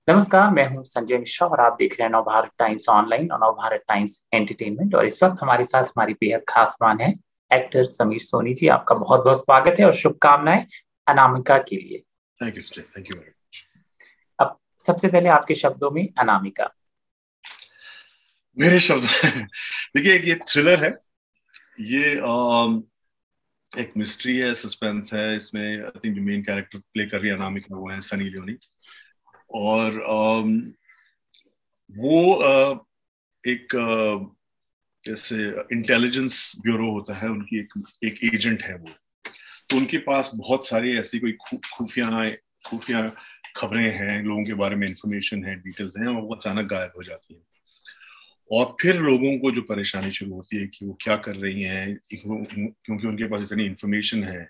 नमस्कार, मैं हूं संजय मिश्रा और आप देख रहे हैं नवभारत टाइम्स ऑनलाइन और नवभारत टाइम्स एंटरटेनमेंट। और इस वक्त हमारे साथ हमारी बेहद खास मेहमान है एक्टर समीर सोनी जी। आपका बहुत बहुत स्वागत है और शुभकामनाएं अनामिका के लिए। Thank you sir, thank you very much. अब सबसे पहले आपके शब्दों में अनामिका। मेरे शब्द देखिए, ये थ्रिलर है। ये एक मिस्ट्री है, सस्पेंस है। इसमें आई थिंक जो मेन कैरेक्टर प्ले कर रही है अनामिका, वो है सनी लियोनी। और वो एक जैसे इंटेलिजेंस ब्यूरो होता है, उनकी एक एक एजेंट है वो। तो उनके पास बहुत सारी ऐसी कोई खुफिया खुफिया खबरें हैं, लोगों के बारे में इंफॉर्मेशन है, डिटेल्स हैं, और वो अचानक गायब हो जाती है। और फिर लोगों को जो परेशानी शुरू होती है कि वो क्या कर रही हैं, क्योंकि उनके पास इतनी इंफॉर्मेशन है,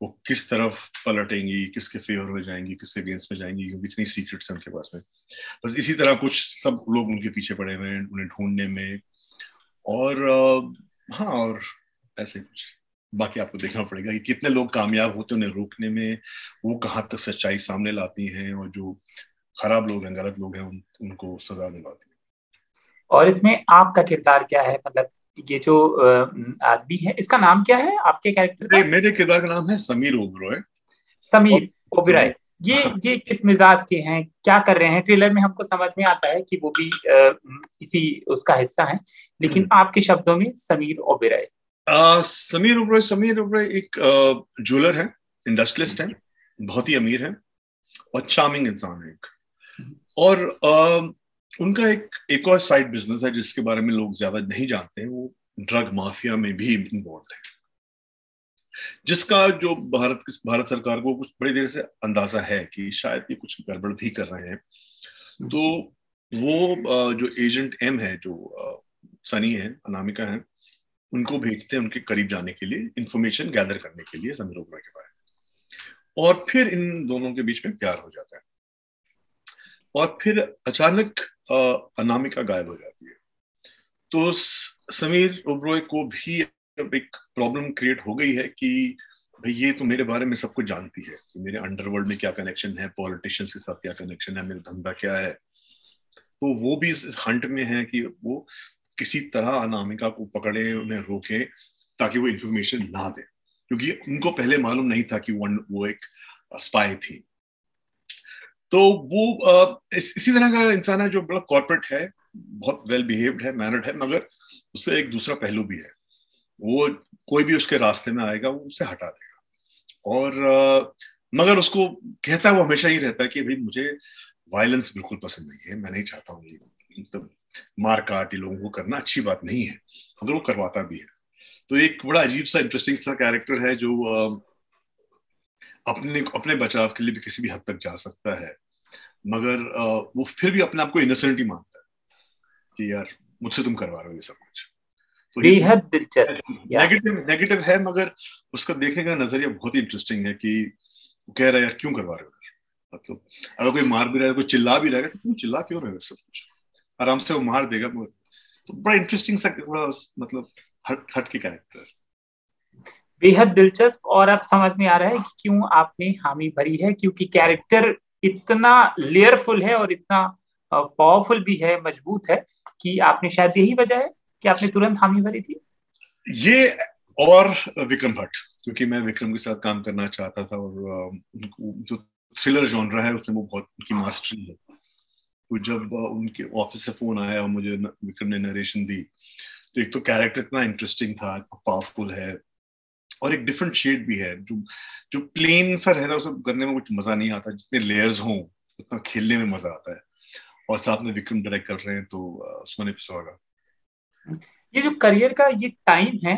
वो किस तरफ पलटेंगी, किसके फेवर में जाएंगी, किसके अगेंस्ट में जाएंगी, क्योंकि इतनी सीक्रेट्स हैं उनके पास में। बस इसी तरह कुछ सब लोग उनके पीछे पड़े हुए हैं उन्हें ढूंढने में। और हाँ, और ऐसे कुछ बाकी आपको देखना पड़ेगा कि कितने लोग कामयाब होते हैं उन्हें रोकने में, वो कहाँ तक सच्चाई सामने लाती हैं, और जो खराब लोग हैं, गलत लोग हैं, उनको सजा दिलाती हैं। और इसमें आपका किरदार क्या है? मतलब ये जो आदमी है, इसका नाम क्या है आपके कैरेक्टर मेरे का? मेरे किरदार का नाम है समीर ओबरॉय। और समीर ओबेरॉय। समीर, ये हाँ। ये किस मिजाज के हैं, क्या कर रहे हैं? ट्रेलर में हमको समझ में आता है कि वो भी इसी उसका हिस्सा है, लेकिन आपके शब्दों में समीर ओबेरॉय। समीर ओबरॉय एक ज्वेलर है, इंडस्ट्रियलिस्ट है, बहुत ही अमीर है, और चार्मिंग इंसान है एक। और उनका एक और साइड बिजनेस है जिसके बारे में लोग ज्यादा नहीं जानते हैं। वो ड्रग माफिया में भी इन्वॉल्व है, जिसका जो भारत सरकार को कुछ बड़ी देर से अंदाजा है कि शायद ये कुछ गड़बड़ भी कर रहे हैं। तो वो जो एजेंट एम है, जो सनी है, अनामिका है, उनको भेजते हैं उनके करीब जाने के लिए, इंफॉर्मेशन गैदर करने के लिए समीर ओबरा के बारे में। और फिर इन दोनों के बीच में प्यार हो जाता है। और फिर अचानक अनामिका गायब हो जाती है। तो समीर ओबरॉय को भी अब एक प्रॉब्लम क्रिएट हो गई है कि भाई, ये तो मेरे बारे में सब कुछ जानती है कि मेरे अंडरवर्ल्ड में क्या कनेक्शन है, पॉलिटिशियंस के साथ क्या कनेक्शन है, मेरा धंधा क्या है। तो वो भी इस हंट में है कि वो किसी तरह अनामिका को पकड़े, उन्हें रोके, ताकि वो इंफॉर्मेशन ना दे, क्योंकि उनको पहले मालूम नहीं था कि वो एक स्पाई थी। तो वो इसी तरह का इंसान है जो बड़ा कॉर्पोरेट है, बहुत वेल बिहेव्ड है, मैनर्ड है, मगर उससे एक दूसरा पहलू भी है। वो कोई भी उसके रास्ते में आएगा वो उसे हटा देगा। और मगर उसको कहता है, वो हमेशा ही रहता है कि भाई, मुझे वायलेंस बिल्कुल पसंद नहीं है, मैं नहीं चाहता हूँ ये मतलब मार काट ये लोगों को करना अच्छी बात नहीं है, मगर वो करवाता भी है। तो एक बड़ा अजीब सा इंटरेस्टिंग सा कैरेक्टर है जो अपने अपने बचाव के लिए भी किसी भी हद तक जा सकता है, मगर वो फिर भी अपने आप को इनोसेंट ही मानता है कि यार, मुझसे तुम करवा रहे हो ये सब कुछ। तो ये बेहद दिलचस्प। या नेगेटिव नेगेटिव है, मगर उसका देखने का नजरिया बहुत ही इंटरेस्टिंग है कि वो कह रहा है यार, क्यों करवा रहे हो यार? मतलब अगर कोई मार भी रहा है, कोई चिल्ला भी रहा है, तो तुम चिल्ला क्यों रहे हो? सब कुछ आराम से वो मार देगा, मगर तो बड़ा इंटरेस्टिंग सा, बड़ा मतलब हट हट के कैरेक्टर। बेहद दिलचस्प। और अब समझ में आ रहा है कि क्यों आपने हामी भरी है, क्योंकि कैरेक्टर इतना लेयरफुल है और इतना पावरफुल भी है, मजबूत है, कि आपने शायद यही वजह है कि आपने तुरंत हामी भरी थी। ये और विक्रम भट्ट, क्योंकि मैं विक्रम के साथ काम करना चाहता था, और उनको जो थ्रिलर जॉनरा है उसमें वो बहुत उनकी मास्टरी है। तो जब उनके ऑफिस से फोन आया और मुझे विक्रम ने नरेशन दी, तो एक तो कैरेक्टर इतना इंटरेस्टिंग था, पावरफुल है, और एक डिफरेंट शेड भी है। जो जो प्लेन सा रह रहा है उसे करने में कुछ मजा नहीं आता, जितने लेयर्स हों उतना खेलने में मजा आता है। और साथ में विक्रम डायरेक्ट कर रहे हैं, तो सोने पे सुहागा। ये जो करियर का ये टाइम है,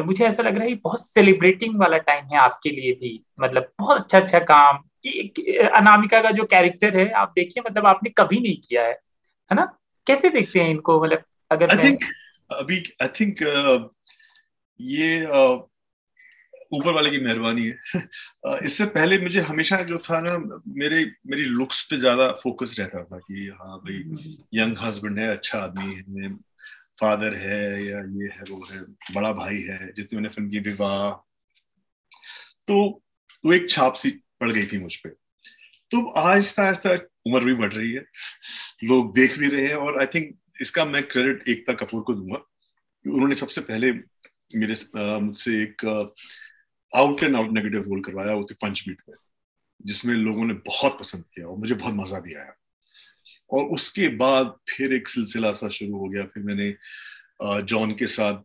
मुझे ऐसा लग रहा है ये बहुत सेलिब्रेटिंग वाला टाइम है आपके लिए भी। मतलब बहुत अच्छा अच्छा काम। अनामिका का जो कैरेक्टर है, आप देखिए, मतलब आपने कभी नहीं किया है ना? कैसे देखते हैं इनको? मतलब अगर आई मैं थिंक अभी आई थिंक ये ऊपर वाले की मेहरबानी है। इससे पहले मुझे हमेशा जो था ना, मेरी लुक्स पे ज्यादा फोकस रहता था कि हाँ भाई, यंग हस्बैंड है, अच्छा आदमी है, फादर है, या ये है वो है, बड़ा भाई है, जितनी मैंने फिल्म की विवाह, तो वो एक छाप सी पड़ गई थी मुझ पे। तो आहिस्ता आहिस्ता उम्र भी बढ़ रही है, लोग देख भी रहे हैं, और आई थिंक इसका मैं क्रेडिट एकता कपूर को दूंगा। उन्होंने सबसे पहले मुझसे एक out and out negative role करवाया, वो थे पंचबीट में, जिसमें लोगों ने बहुत पसंद किया और मुझे बहुत मजा भी आया। और उसके बाद फिर एक सिलसिला सा शुरू हो गया। फिर मैंने जॉन के साथ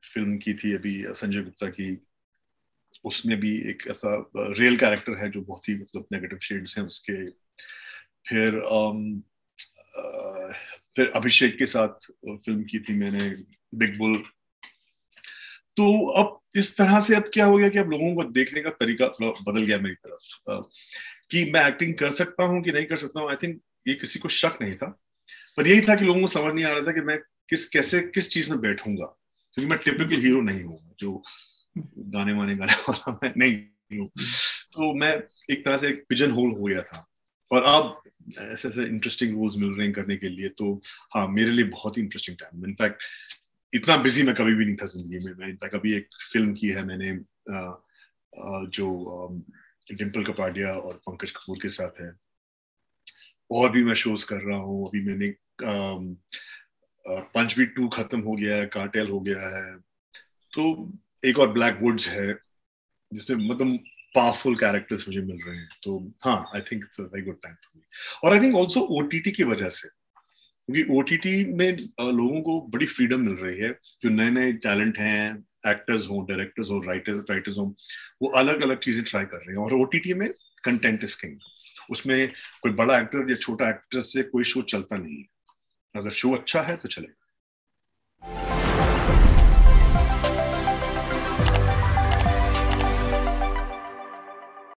फिल्म की थी अभी, संजय गुप्ता की। उसमें भी एक ऐसा रियल कैरेक्टर है जो बहुत ही मतलब नेगेटिव शेड्स हैं उसके। फिर फिर अभिषेक के साथ फिल्म की थी मैंने, बिग बुल। तो अब इस तरह से अब क्या हो गया कि अब लोगों को देखने का तरीका थोड़ा बदल गया मेरी तरफ, कि मैं एक्टिंग कर सकता हूँ कि नहीं कर सकता हूँ। आई थिंक ये किसी को शक नहीं था, पर यही था कि लोगों को समझ नहीं आ रहा था कि मैं किस चीज में बैठूंगा, क्योंकि मैं टिपिकल हीरो नहीं हूँ जो गाने वाने गाने वाला मैं नहीं हूँ। तो मैं एक तरह से एक पिजन होल हो गया था। और अब ऐसे ऐसे इंटरेस्टिंग रोल्स मिल रहे हैं करने के लिए, तो हाँ, मेरे लिए बहुत ही इंटरेस्टिंग टाइम। इनफैक्ट इतना बिजी मैं कभी भी नहीं था जिंदगी में। मैं इनफैक्ट अभी एक फिल्म की है मैंने, जो डिम्पल कपाडिया और पंकज कपूर के साथ है। और भी मैं शोज कर रहा हूँ। अभी मैंने पंचबीट 2 खत्म हो गया है, कार्टेल हो गया है। तो एक और ब्लैक वुड्स है, जिसमें मतलब पावरफुल कैरेक्टर्स मुझे मिल रहे हैं। तो हाँ, I think it's a very good time for me. और आई थिंक ऑल्सो ओटीटी की वजह से, क्योंकि ओटीटी में लोगों को बड़ी फ्रीडम मिल रही है। जो नए नए टैलेंट हैं, एक्टर्स हो, डायरेक्टर्स हो, राइटर्स हो, वो अलग अलग चीजें ट्राई कर रहे हैं। और ओटीटी में कंटेंट इज किंग। उसमें कोई बड़ा एक्टर या छोटा एक्टर से कोई शो चलता नहीं है। अगर शो अच्छा है तो चलेगा।